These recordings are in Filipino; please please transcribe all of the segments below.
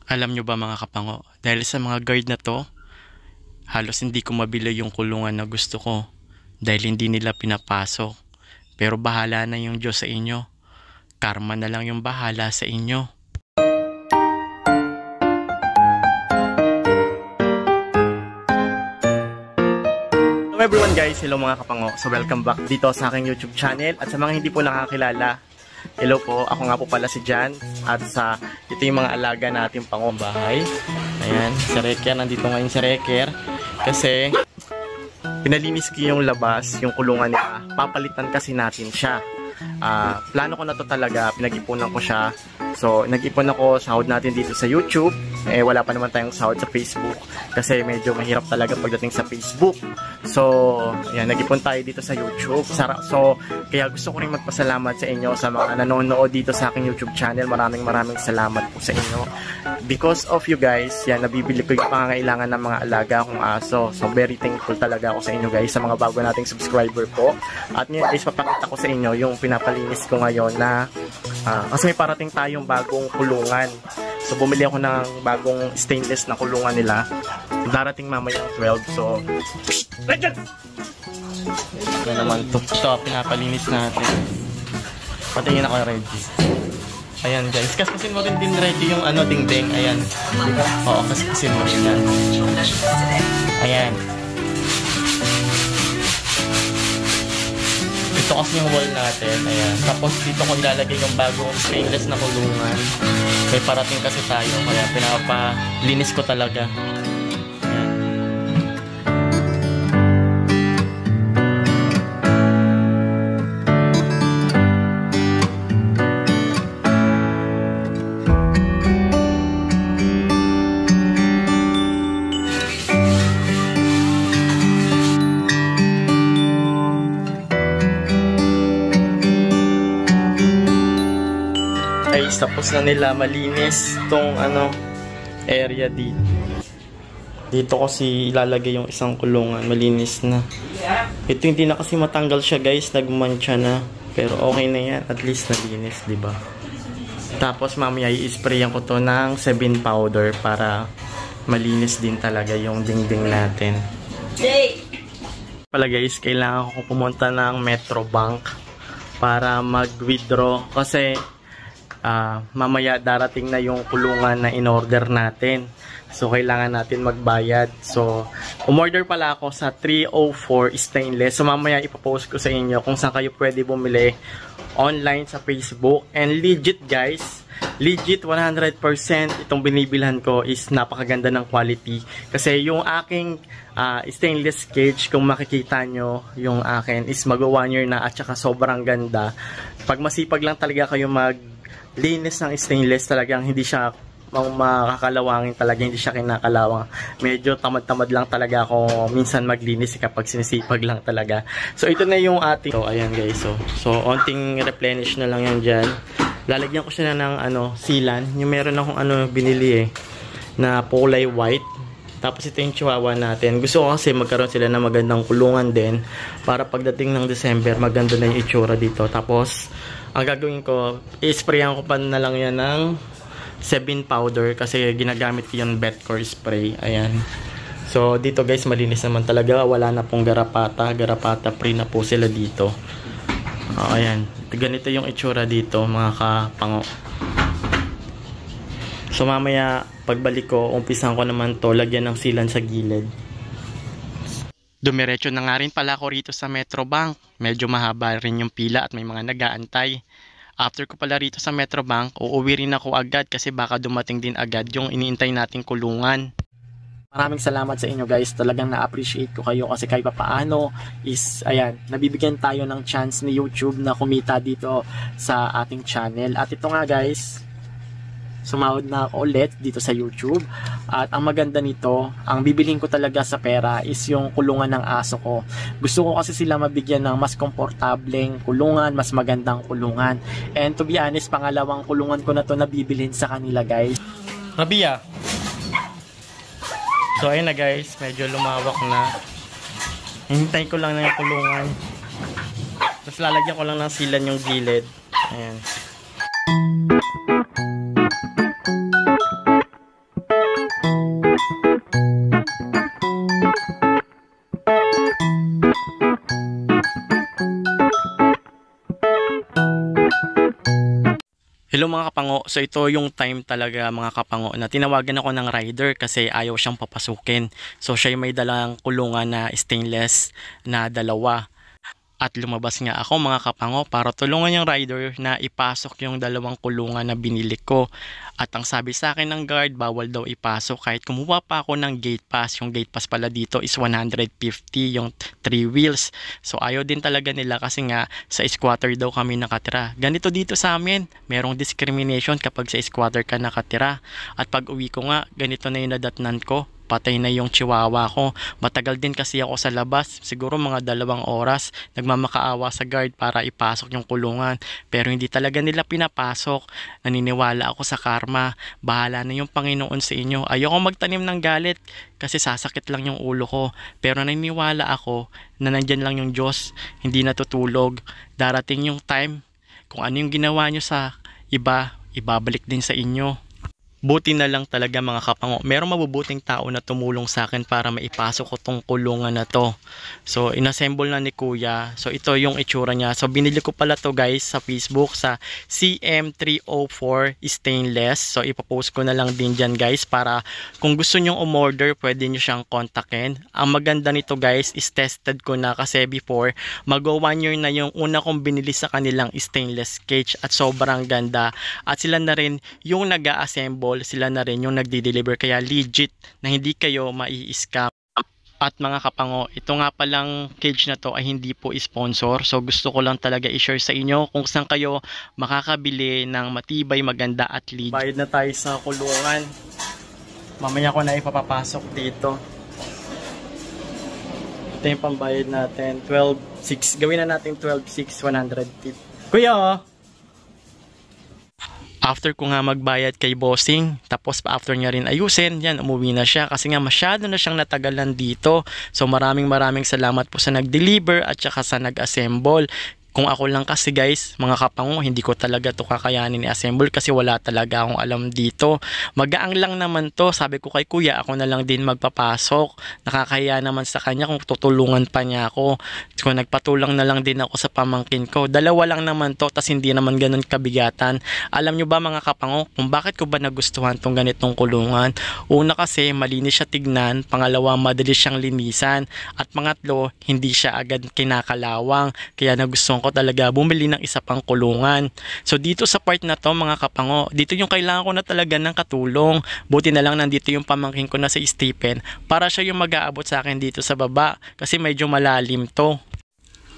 Alam nyo ba mga kapango, dahil sa mga guard na to, halos hindi ko mabili yung kulungan na gusto ko dahil hindi nila pinapasok. Pero bahala na yung Diyos sa inyo. Karma na lang yung bahala sa inyo. Hello everyone guys, hello mga kapango. So welcome back dito sa aking YouTube channel. At sa mga hindi po nakakilala, hello po, ako nga po pala si Jan. At ito yung mga alaga natin pangombahay. Ayan, si Reker, nandito ngayon si Reker. Kasi pinalinis ko yung labas, yung kulungan niya. Papalitan kasi natin siya. Plano ko na to talaga, pinag-ipunan ko siya. So, nag-ipon ako, sahod natin dito sa YouTube. Wala pa naman tayong sahod sa Facebook. Kasi medyo mahirap talaga pagdating sa Facebook. So, yan, nag-ipon tayo dito sa YouTube. So, kaya gusto ko rin magpasalamat sa inyo sa mga nanonood dito sa aking YouTube channel. Maraming salamat po sa inyo. Because of you guys, yan, nabibili ko yung pangangailangan ng mga alaga akong aso. So, very thankful talaga ako sa inyo guys, sa mga bago nating subscriber po. At ngayon guys, papakita ko sa inyo yung pinapalinis ko ngayon na kasi may parating tayong bagong kulungan. So, bumili ako ng bagong stainless na kulungan nila. Darating mamaya ang 12. So, ito naman to. Ito, pinapalinis natin. Patingin ako ready. Ayan guys, kaspasin mo rin din ready yung dingding. Ayan. Oo, kaspasin mo rin yan. Ayan. Ito kasi yung wall natin. Ayan. Tapos dito ko ilalagay yung bagong stainless na kulungan. May parating kasi tayo. Kaya pinapalinis ko talaga. Tapos na nila malinis tong area dito. Dito kasi ilalagay yung isang kulungan, malinis na. Ito hindi na kasi matanggal siya guys, nagmantsa na. Pero okay na yan, at least nalinis, di ba? Tapos mamaya i-sprayan ko to ng 7 powder para malinis din talaga yung dingding natin. Pala guys, kailangan ko pumunta ng Metro Bank para mag-withdraw kasi mamaya darating na yung kulungan na in-order natin. So, kailangan natin magbayad. So, umorder pala ako sa 304 stainless. So, mamaya ipapost ko sa inyo kung saan kayo pwede bumili online sa Facebook. And legit guys, legit 100% itong binibilhan ko is napakaganda ng quality. Kasi yung aking stainless cage, kung makikita nyo, yung akin is mag-1 year na at saka sobrang ganda. Pag masipag lang talaga kayo linis ng stainless, talagang hindi siya makakalawangin talaga, hindi siya kinakalawang. Medyo tamad-tamad lang talaga ako minsan maglinis kapag sinisipag lang talaga. So ito na yung ating, so ayan guys, so onting replenish na lang yan dyan. Lalagyan ko siya na ng sealant. Yung meron akong binili na kulay white. Tapos ito yung chihuahua natin. Gusto ko kasi magkaroon sila ng magandang kulungan din para pagdating ng December maganda na yung itsura dito. Tapos ang gagawin ko, i-sprayan ko pa na lang yan ng 7 powder kasi ginagamit ko yung Betcore spray. Ayan. So dito guys, malinis naman talaga. Wala na pong garapata. Garapata free na po sila dito. Ayan. Ganito yung itsura dito mga kapango. So mamaya pagbalik ko, umpisan ko naman to, lagyan ng sealant sa gilid. Dumiretso na nga rin pala ako rito sa Metro Bank. Medyo mahaba rin yung pila at may mga nag-aantay. After ko pala rito sa Metro Bank, uuwi rin ako agad kasi baka dumating din agad yung iniintay nating kulungan. Maraming salamat sa inyo guys. Talagang na-appreciate ko kayo kasi kahit paano is, ayan, nabibigyan tayo ng chance ni YouTube na kumita dito sa ating channel. At ito nga guys, sumahod na ako ulit dito sa YouTube. At ang maganda nito, ang bibilhin ko talaga sa pera is yung kulungan ng aso ko. Gusto ko kasi sila mabigyan ng mas komportableng kulungan, mas magandang kulungan. And to be honest, pangalawang kulungan ko na to na bibilhin sa kanila guys. Rabia! So ayun na guys, medyo lumawak na. Hintay ko lang na yung kulungan. Tapos lalagyan ko lang ng sealant yung gilid. Ayan. Hello mga kapango, so ito yung time talaga mga kapango na tinawagan ako ng rider kasi ayaw siyang papasukin. So siya may dalang kulungan na stainless na dalawa. At lumabas nga ako mga kapango para tulungan yung rider na ipasok yung dalawang kulungan na binili ko. At ang sabi sa akin ng guard, bawal daw ipasok kahit kumuha pa ako ng gate pass. Yung gate pass pala dito is 150 yung 3 wheels. So ayaw din talaga nila kasi nga sa squatter daw kami nakatira. Ganito dito sa amin, merong discrimination kapag sa squatter ka nakatira. At pag uwi ko nga, ganito na yung nadatnan ko. Patay na yung chihuahua ko. Matagal din kasi ako sa labas. Siguro mga 2 oras. Nagmamakaawa sa guard para ipasok yung kulungan. Pero hindi talaga nila pinapasok. Naniniwala ako sa karma. Bahala na yung Panginoon sa inyo. Ayoko magtanim ng galit kasi sasakit lang yung ulo ko. Pero naniniwala ako na nandyan lang yung Diyos. Hindi natutulog. Darating yung time kung ano yung ginawa nyo sa iba, ibabalik din sa inyo. Buti na lang talaga mga kapango. Merong mabubuting tao na tumulong sa akin para maipasok ko tong kulungan na to. So, inassemble na ni Kuya. So, ito yung itsura niya. So, binili ko pala to guys sa Facebook sa CM304 stainless. So, ipapost ko na lang din dyan guys para kung gusto nyong umorder, pwede nyo siyang kontakin. Ang maganda nito guys is tested ko na kasi before, mag-1 year na yung una kong binili sa kanilang stainless cage at sobrang ganda. At sila na rin yung nag-assemble, sila na rin yung nagdi-deliver kaya legit na hindi kayo mai-scam. At mga kapango, ito nga palang cage na to ay hindi po sponsor. So gusto ko lang talaga i-share sa inyo kung saan kayo makakabili ng matibay, maganda at legit. Bayad na tayo sa kulungan. Mamaya ko na ipapapasok dito. Ito yung pambayad natin. 12,600. Gawin na natin 12,600 100 tip. Kuya oh! After ko nga magbayad kay bossing, tapos after niya rin ayusin, yan, umuwi na siya kasi nga masyado na siyang natagalan dito. So maraming salamat po sa nag-deliver at saka sa nag-assemble. Kung ako lang kasi guys, mga kapango, hindi ko talaga to kakayanin i-assemble kasi wala talaga akong alam dito. Magaang lang naman to. Sabi ko kay kuya, ako na lang din magpapasok. Nakakahiya naman sa kanya kung tutulungan pa niya ako. So nagpatulang na lang din ako sa pamangkin ko. 2 lang naman to, tas hindi naman ganun kabigatan. Alam nyo ba mga kapango, kung bakit ko ba nagustuhan tong ganitong kulungan? Una kasi, malinis siya tignan. Pangalawa, madali siyang linisan. At pangatlo, hindi siya agad kinakalawang. Kaya nagustuhan ko talaga bumili ng isa pang kulungan. So dito sa part na to mga kapango, dito yung kailangan ko na talaga ng katulong. Buti na lang nandito yung pamangkin ko na si Stephen para siya yung mag-aabot sa akin dito sa baba kasi medyo malalim to.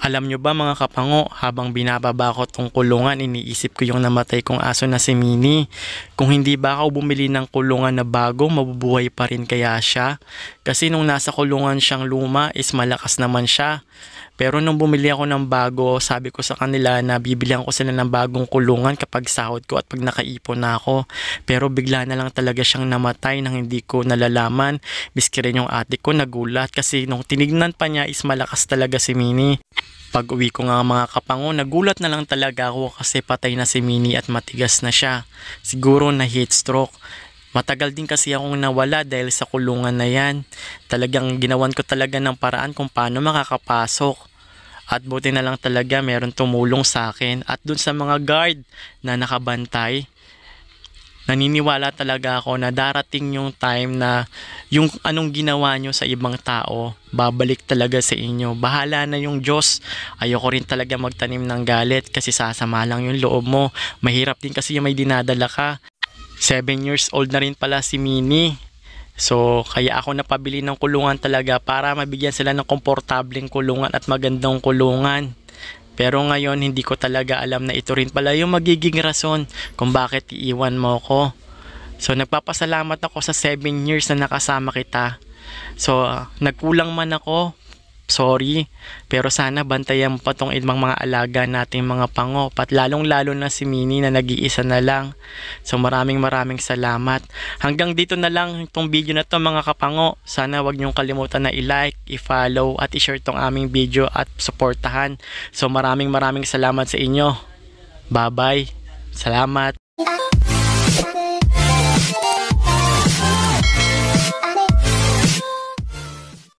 Alam nyo ba mga kapango, habang binababa ko tong kulungan, iniisip ko yung namatay kong aso na si Mini. Kung hindi ba ako bumili ng kulungan na bago, mabubuhay pa rin kaya siya? Kasi nung nasa kulungan siyang luma is malakas naman siya. Pero nung bumili ako ng bago, sabi ko sa kanila na bibilihan ko sila ng bagong kulungan kapag sahod ko at pag nakaipon na ako. Pero bigla na lang talaga siyang namatay nang hindi ko nalalaman. Miski rin yung ate ko nagulat kasi nung tinignan pa niya is malakas talaga si Mini. Pag uwi ko nga mga kapango, nagulat na lang talaga ako kasi patay na si Mini at matigas na siya. Siguro na heat stroke. Matagal din kasi akong nawala dahil sa kulungan na yan. Talagang ginawan ko talaga ng paraan kung paano makakapasok. At buti na lang talaga meron tumulong sa akin. At dun sa mga guard na nakabantay, naniniwala talaga ako na darating yung time na yung anong ginawa nyo sa ibang tao, babalik talaga sa inyo. Bahala na yung Diyos. Ayoko rin talaga magtanim ng galit kasi sasama lang yung loob mo. Mahirap din kasi yung may dinadala ka. 7 years old na rin pala si Mini. So, kaya ako napabili ng kulungan talaga para mabigyan sila ng komportableng kulungan at magandang kulungan. Pero ngayon, hindi ko talaga alam na ito rin pala yung magiging rason kung bakit iiwan mo ko. So, nagpapasalamat ako sa 7 years na nakasama kita. So, nagkulang man ako, sorry, pero sana bantayan pa tong ibang mga alaga nating mga pango, pat lalong lalo na si Mini na nag-iisa na lang. So maraming salamat. Hanggang dito na lang itong video na to mga kapango. Sana wag niyong kalimutan na i-like, i-follow at i-share tong aming video at suportahan. So maraming salamat sa inyo. Bye bye. Salamat.